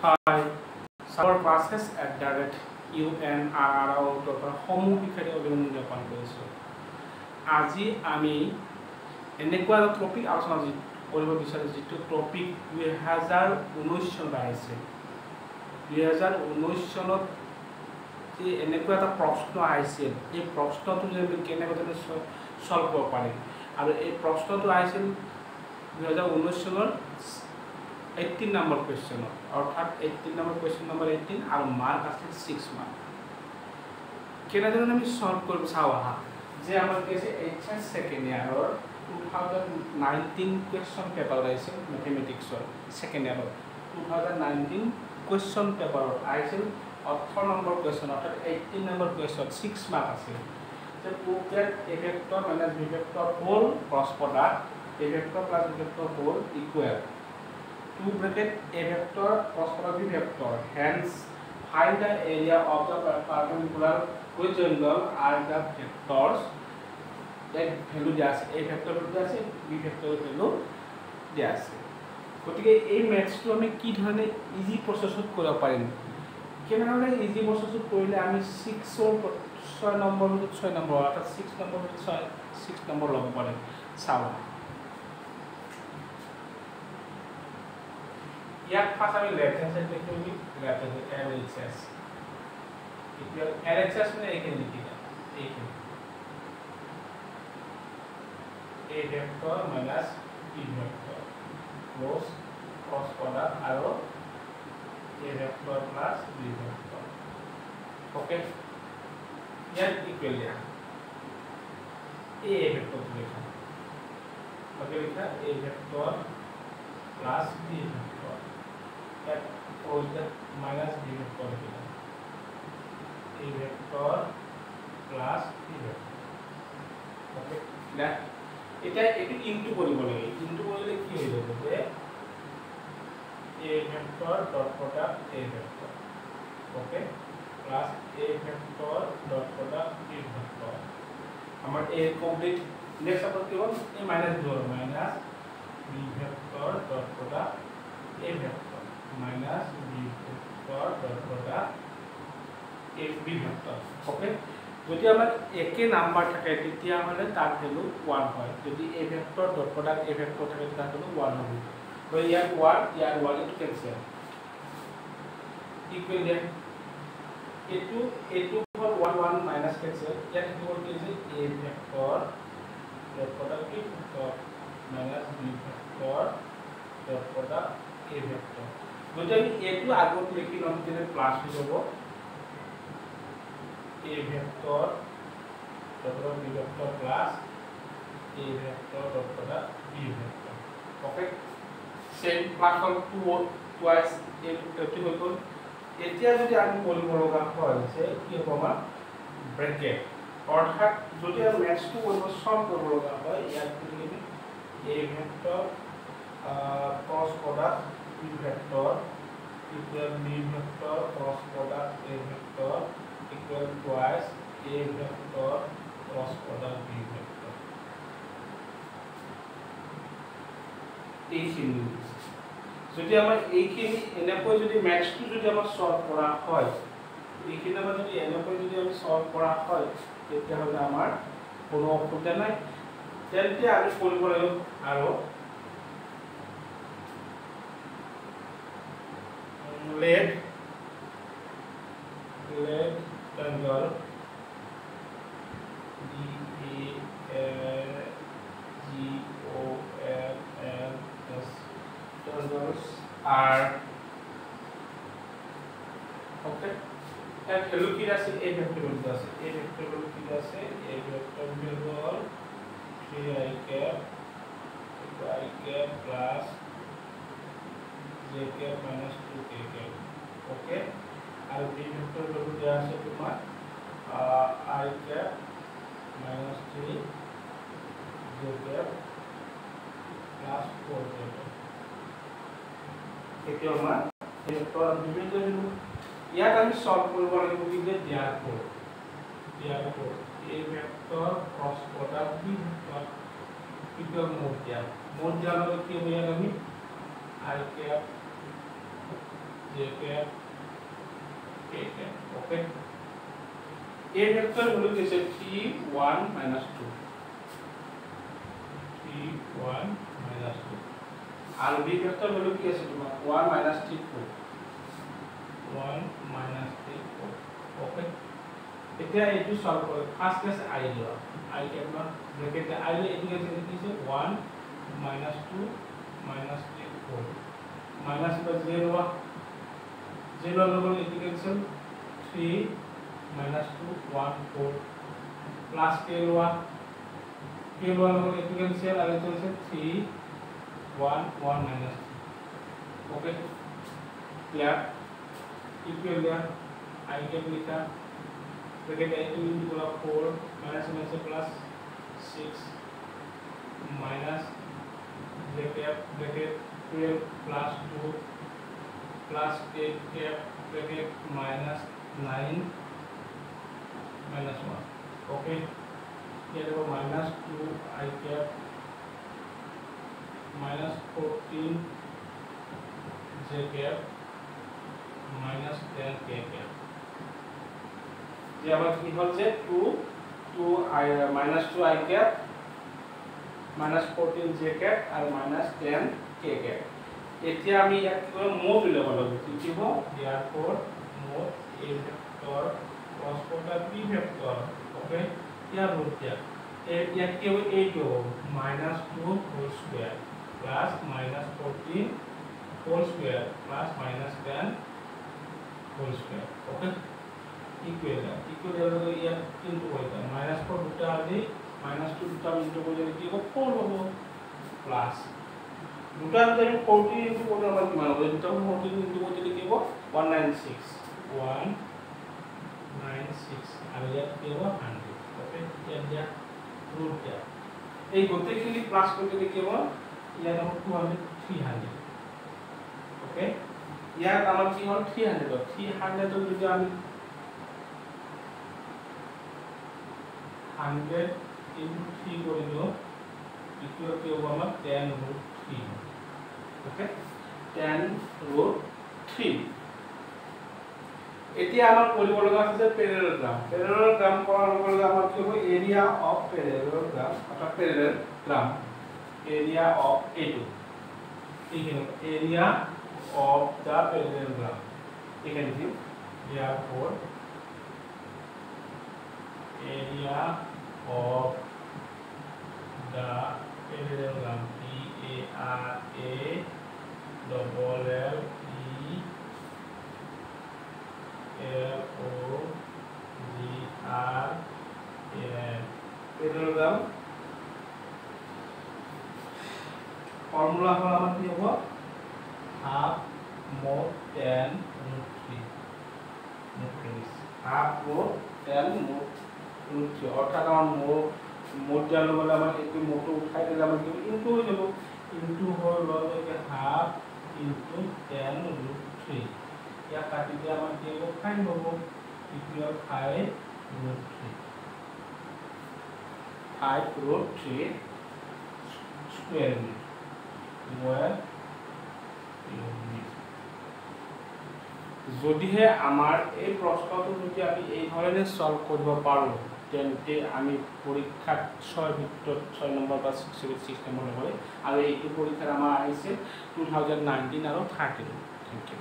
Hi, our classes at direct UNRR সমূহ বিষয়ে অভিনন্দন জ্ঞাপন কৰিছোঁ। আজি আমি এনেকুৱা এটা টপিক আলোচনা কৰিব বিচাৰিছোঁ যিটো টপিক 2019 চনত আহিছে। 2019 চনত যে এনেকুৱা এটা প্ৰশ্ন আহিছিল, এই প্ৰশ্নটো যে আমি কেনেকৈ সলভ কৰিব পাৰিম, আৰু এই প্ৰশ্নটো আহিছিল 2019 চনৰ 18 নম্বৰ কুৱেশ্যনত, অৰ্থাৎ 18 নম্বৰ কুৱেশ্যন নম্বৰ 18 আৰু মাৰ্ক আছিল 6 মাৰ্ক। কেনেদৰে আমি সলভ কৰিব চাওঁ আহা, যে আমাৰ কি আছে HS ছেকেণ্ড ইয়াৰৰ 2019 কুৱেশ্যন পেপাৰ আহিছিল মেথমেটিক্সৰ ছেকেণ্ড ইয়াৰৰ 2019 কুৱেশ্যন পেপাৰত আহিছিল 18 নম্বৰ কুৱেশ্যন, অৰ্থাৎ 18 নম্বৰ কুৱেশ্যন 6 মাৰ্ক আছিল। যে prove that a vector minus b vector whole cross product a vector plus b vector whole equal to bracket a vector cross product b vector, hence find the area of the perpendicular quadrangle are the vectors that value দিয়া আছে, a vector value দিয়া আছে, b vector value দিয়া আছে। গতিকে এই ম্যাথছটো আমি কি ধৰণে ইজি প্ৰসেছত কৰিব পাৰিম, কেনেদৰে ইজি প্ৰসেছত কৰিলে আমি 6 নম্বৰ অৰ্থাৎ 6 নম্বৰ ল'ব পাৰিম চাওঁ। ইয়াত ফাৰ্ষ্ট আমি লেফট হ্যান্ড সাইড লিখি দিম, left hand side LHS equal LHS মানে এইখিনি লিখি দিম, এইখিনি a vector minus b vector cross product আৰু a vector plus b vector, okay. ইয়াত ইকুয়াল দিয়া a vector লিখা, ওকে, লিখা a vector plus b vector, that was the minus b vector here, a vector plus b vector, okay, that এটা এটো into কৰিব লাগে, into কৰিলে কি হৈ যাব যে a vector dot product a vector, okay, plus a vector dot product b vector, আমাৰ a কমপ্লিট। নেক্সট আপত কি হ'ল a minus b vector dot product a vector minus b vector dot product a b vector, okay. যদি আমাৰ একে number থাকে তেতিয়া হলে তার ভ্যালু 1 হয়, যদি a vector dot product a vector থাকে তার ভ্যালু 1 হবে। তো ইয়ার 1 ইটো ক্যান্সেল ইকুয়াল দেন এটু ফর 1 মাইনাস ক্যান্সেল, ইয়াত কি হ'ল কি যে a vector dot product b vector minus b vector dot product a vector, যদি আমি এটু আগত লিখি লম তেনে প্লাস হৈ যাব a vector dot product b vector plus a vector dot product b vector, okay, same plus হ'ল 2 twice এটু হৈ গ'ল। এতিয়া যদি আমি কৰিব লগা হয় যে কি হ'ব আমাৰ ব্ৰ্যাকেট, অৰ্থাৎ যদি আমি ম্যাথছটো কৰিব সলভ কৰিব লগা হয় ইয়াত কি লিখি a vector cross product b vector equal b vector cross product a vector equal twice a vector cross product b vector, এইখিনি যদি আমাৰ এইখিনি এনেকৈ যদি ম্যাথছটো যদি আমাৰ সলভ কৰা হয়, এইখিনি আমাৰ যদি এনেকৈ যদি আমি সলভ কৰা হয় তেতিয়াহ'লে আমাৰ কোনো অসুবিধা নাই। তেন্তে আমি কৰিব লাগিব আৰু let angle DAGONS triangles are, okay, and value কি আছে a vector value আছে, a vector value কি আছে, a vector value hall 3i cap plus j cap minus 2k cap, okay, are b vector value দেয়া আছে তোমার I cap minus 3 j cap plus 4k cap, এটি আমার vector বিভিন্ন value. ইয়াত আমি সলভ কৰিব লাগিব কি যে there for a vector cross product b vector equal mod দিয়া লগে কি হ'ব ইয়াত আমি I cap j cap k cap okay a vector হলো কি 3 1 2 3 1 2 আর b ভেক্টর হলো কি আছে তোমার 1 3 4 1 3 4 ওকে এতিয়া এইটো সলভ কৰে ফাৰ্স্ট ক্লাস i লোৱা i cap না ব্র্যাকেট i লৈ এটো কি দিছে 1 2 3 4 মাইনাস বা 0 0 লগে ইন্টিগ্রেশন 3 2 1 4 প্লাস k লওয়া লগে ইন্টিগ্রেশন আর চলছে 3 1 1 minus 3 ओके क्लियर इक्वल लिया i cap लिखा ब्रैकेट a2 into पूरा 4 minus में से plus 6 minus j cap bracket 12 plus 2 plus k cap bracket minus 9 minus 1 okay ये देखो minus 2 i cap minus 14 j cap minus 10 k cap যে আমার কি হল যে 2 i minus 2 i cap minus 14 j cap are minus 10 k cap এতিয়া আমি ইয়াক কি করব মোড উলিয়াব লাগিব কি হ'ব therefore mod a vector cross product b vector okay ইয়ার রুট ইয়াক কি হবে 8 হ'ব -2 whole square plus minus 14 whole square plus minus 10 whole square okay equal here into होता है minus 4 দুটা আছে minus 2 দুটা into করলে কি হবে 4 হবে plus দুটা যদি 40 into করলে আমরা কি মানে দুটা 40 into করলে কি হবে 196 আর ইয়াত কি হবে 100 ওকে এটা রুট দেয়া এই গোটেইখিনি প্লাস করলে কি হবে ইয়াত আমার 300 ওকে ইয়াত আমার কি হল 300 যদি আমি 100 into 3 করে দিও ইকুয়াল কি হবে আমার 10 root 3 ওকে 10 root 3 এতিয়া আমার কৰিব লগা আছে প্যারালেলোগ্রাম করার লগে আমার কি হবে এরিয়া অফ প্যারালেলোগ্রাম অর্থাৎ প্যারালেলোগ্রাম area of A2 ठीक है area of the parallelogram এখানে কি therefore area of the parallelogram P A R A double L E L O G R A parallelogram formula হল আমার কি হবে half mod 10 root 3 half mod 10 mod root 3 অর্থাৎ আমার মোড জানো বলে আমার একটু মোটো উঠাই দিলে আমার কি ইনটু হয়ে যাব ইনটু হল লগে হাফ ইনটু 10 root 3 ইয়া কাটি দিয়ে আমার কি হবে 5 হবে ইকুয়াল 5 root 3 5 root 3 স্কয়ার যদিহে আমার এই প্রশ্নটো যদি আমি এই ধরনের সলভ করব পারো তেন্তে আমি পরীক্ষাত 6 ভিতৰত 6 নম্বৰ বা 6 নম্বৰ হবে আৰু এইটো পৰীক্ষাত আমাৰ আহিছে 2019 আৰু 13 থ্যাংক ইউ